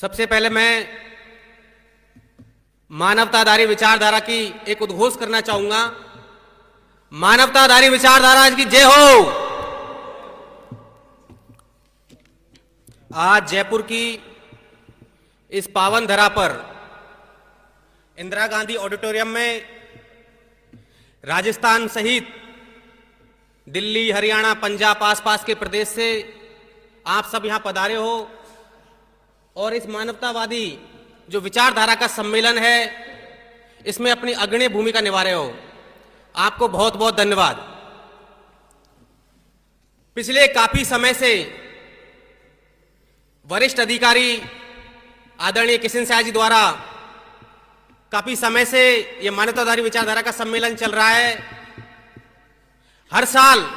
सबसे पहले मैं मानवताधारी विचारधारा की एक उद्घोष करना चाहूंगा। मानवताधारी विचारधारा की जय हो। आज जयपुर की इस पावन धरा पर इंदिरा गांधी ऑडिटोरियम में राजस्थान सहित दिल्ली, हरियाणा, पंजाब, आसपास के प्रदेश से आप सब यहां पधारे हो और इस मानवतावादी जो विचारधारा का सम्मेलन है इसमें अपनी अग्रणी भूमिका निभा रहे हो। आपको बहुत बहुत धन्यवाद। पिछले काफी समय से वरिष्ठ अधिकारी आदरणीय किशन शाह जी द्वारा काफी समय से यह मानवताधारी विचारधारा का सम्मेलन चल रहा है। हर साल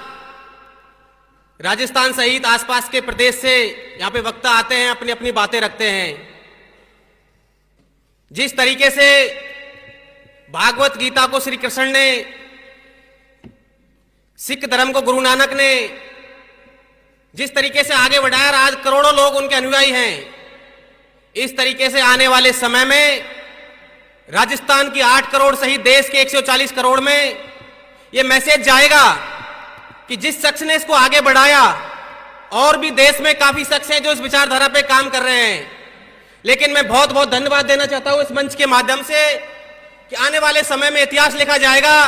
राजस्थान सहित आसपास के प्रदेश से यहां पे वक्ता आते हैं, अपनी अपनी बातें रखते हैं। जिस तरीके से भागवत गीता को श्री कृष्ण ने, सिख धर्म को गुरु नानक ने जिस तरीके से आगे बढ़ाया, आज करोड़ों लोग उनके अनुयायी हैं। इस तरीके से आने वाले समय में राजस्थान की 8 करोड़ सहित देश के 140 करोड़ में यह मैसेज जाएगा कि जिस शख्स ने इसको आगे बढ़ाया, और भी देश में काफी शख्स हैं जो इस विचारधारा पे काम कर रहे हैं। लेकिन मैं बहुत बहुत धन्यवाद देना चाहता हूं इस मंच के माध्यम से कि आने वाले समय में इतिहास लिखा जाएगा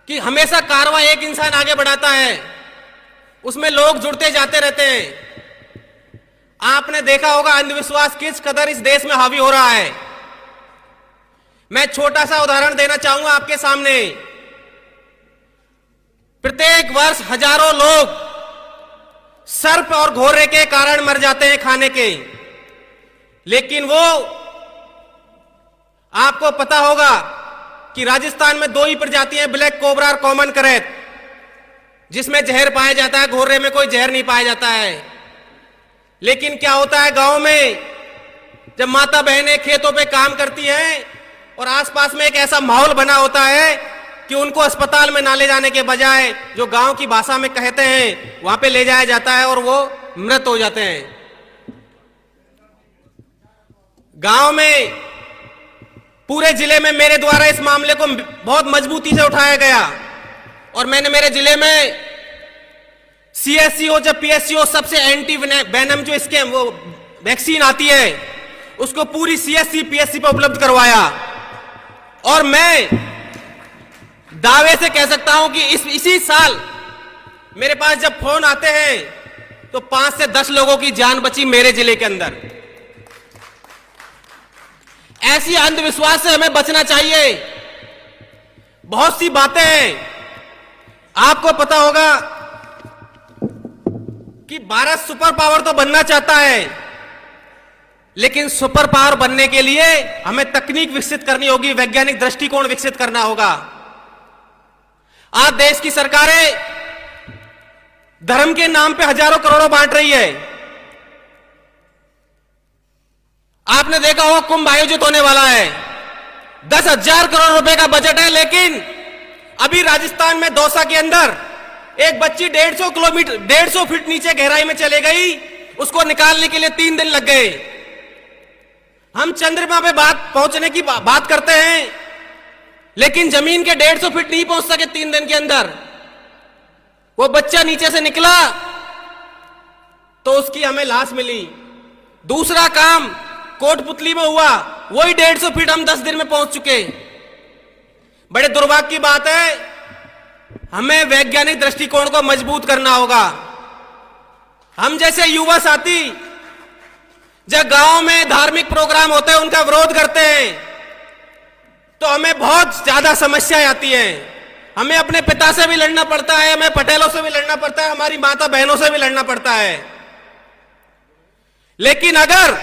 कि हमेशा कारवां एक इंसान आगे बढ़ाता है, उसमें लोग जुड़ते जाते रहते हैं। आपने देखा होगा अंधविश्वास किस कदर इस देश में हावी हो रहा है। मैं छोटा सा उदाहरण देना चाहूंगा आपके सामने। प्रत्येक वर्ष हजारों लोग सर्प और घोड़े के कारण मर जाते हैं खाने के, लेकिन वो आपको पता होगा कि राजस्थान में 2 ही प्रजातियां हैं, ब्लैक कोबरा और कॉमन करेत, जिसमें जहर पाया जाता है। घोड़े में कोई जहर नहीं पाया जाता है। लेकिन क्या होता है गांव में, जब माता बहनें खेतों पे काम करती हैं और आसपास में एक ऐसा माहौल बना होता है कि उनको अस्पताल में ना ले जाने के बजाय, जो गांव की भाषा में कहते हैं, वहां पे ले जाया जाता है और वो मृत हो जाते हैं। गांव में, पूरे जिले में मेरे द्वारा इस मामले को बहुत मजबूती से उठाया गया और मैंने मेरे जिले में सीएससीओ, जब पीएससीओ सबसे एंटी वेनम जो इसके वो वैक्सीन आती है, उसको पूरी सीएससी पीएससी पर उपलब्ध करवाया। और मैं दावे से कह सकता हूं कि इसी साल मेरे पास जब फोन आते हैं तो 5 से 10 लोगों की जान बची मेरे जिले के अंदर। ऐसी अंधविश्वास से हमें बचना चाहिए। बहुत सी बातें हैं, आपको पता होगा कि भारत सुपर पावर तो बनना चाहता है, लेकिन सुपर पावर बनने के लिए हमें तकनीक विकसित करनी होगी, वैज्ञानिक दृष्टिकोण विकसित करना होगा। आज देश की सरकारें धर्म के नाम पे हजारों करोड़ों बांट रही है। आपने देखा होगा कुंभ आयोजित होने वाला है, 10,000 करोड़ रुपए का बजट है, लेकिन अभी राजस्थान में दौसा के अंदर एक बच्ची 150 फीट नीचे गहराई में चले गई, उसको निकालने के लिए 3 दिन लग गए। हम चंद्रमा पे पहुंचने की बात करते हैं, लेकिन जमीन के 150 फीट नहीं पहुंच सके 3 दिन के अंदर। वो बच्चा नीचे से निकला तो उसकी हमें लाश मिली। दूसरा काम कोटपुतली में हुआ, वही 150 फीट हम 10 दिन में पहुंच चुके। बड़े दुर्भाग्य की बात है, हमें वैज्ञानिक दृष्टिकोण को मजबूत करना होगा। हम जैसे युवा साथी जब गांव में धार्मिक प्रोग्राम होते हैं उनका विरोध करते हैं तो हमें बहुत ज्यादा समस्याएं आती हैं। हमें अपने पिता से भी लड़ना पड़ता है, हमें पटेलों से भी लड़ना पड़ता है, हमारी माता बहनों से भी लड़ना पड़ता है। लेकिन अगर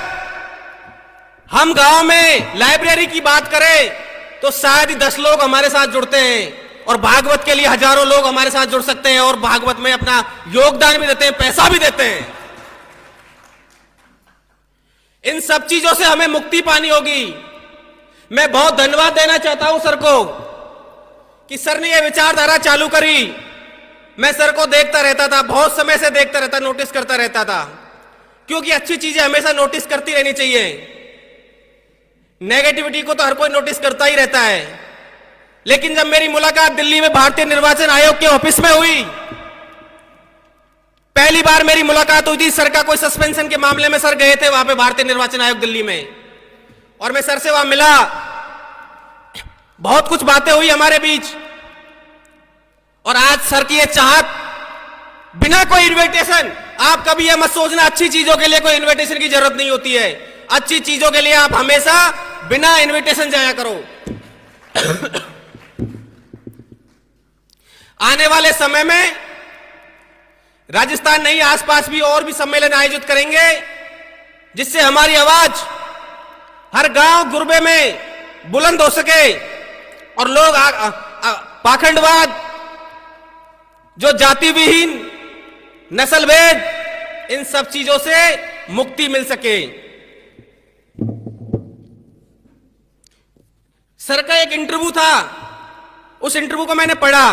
हम गांव में लाइब्रेरी की बात करें तो शायद ही 10 लोग हमारे साथ जुड़ते हैं, और भागवत के लिए हजारों लोग हमारे साथ जुड़ सकते हैं और भागवत में अपना योगदान भी देते हैं, पैसा भी देते हैं। इन सब चीजों से हमें मुक्ति पानी होगी। मैं बहुत धन्यवाद देना चाहता हूं सर को कि सर ने यह विचारधारा चालू करी। मैं सर को देखता रहता था, बहुत समय से देखता रहता, नोटिस करता रहता था। क्योंकि अच्छी चीजें हमेशा नोटिस करती रहनी चाहिए। नेगेटिविटी को तो हर कोई नोटिस करता ही रहता है। लेकिन जब मेरी मुलाकात दिल्ली में भारतीय निर्वाचन आयोग के ऑफिस में हुई, पहली बार मेरी मुलाकात हुई थी, सर का कोई सस्पेंशन के मामले में सर गए थे वहां पे भारतीय निर्वाचन आयोग दिल्ली में, और मैं सर से वहां मिला, बहुत कुछ बातें हुई हमारे बीच। और आज सर की ये चाहत, बिना कोई इन्विटेशन, आप कभी यह मत सोचना अच्छी चीजों के लिए कोई इन्विटेशन की जरूरत नहीं होती है। अच्छी चीजों के लिए आप हमेशा बिना इन्विटेशन जाया करो। आने वाले समय में राजस्थान नहीं, आसपास भी और भी सम्मेलन आयोजित करेंगे, जिससे हमारी आवाज हर गांव गुरबे में बुलंद हो सके और लोग पाखंडवाद, जो जाति विहीन, नस्ल भेद, इन सब चीजों से मुक्ति मिल सके। सर का एक इंटरव्यू था, उस इंटरव्यू को मैंने पढ़ा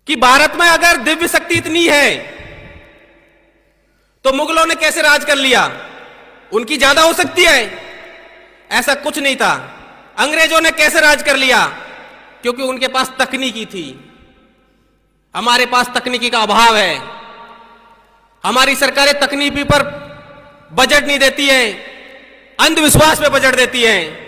कि भारत में अगर दिव्य शक्ति इतनी है तो मुगलों ने कैसे राज कर लिया, उनकी ज्यादा हो सकती है? ऐसा कुछ नहीं था। अंग्रेजों ने कैसे राज कर लिया? क्योंकि उनके पास तकनीकी थी। हमारे पास तकनीकी का अभाव है। हमारी सरकारें तकनीकी पर बजट नहीं देती है, अंधविश्वास पे बजट देती है।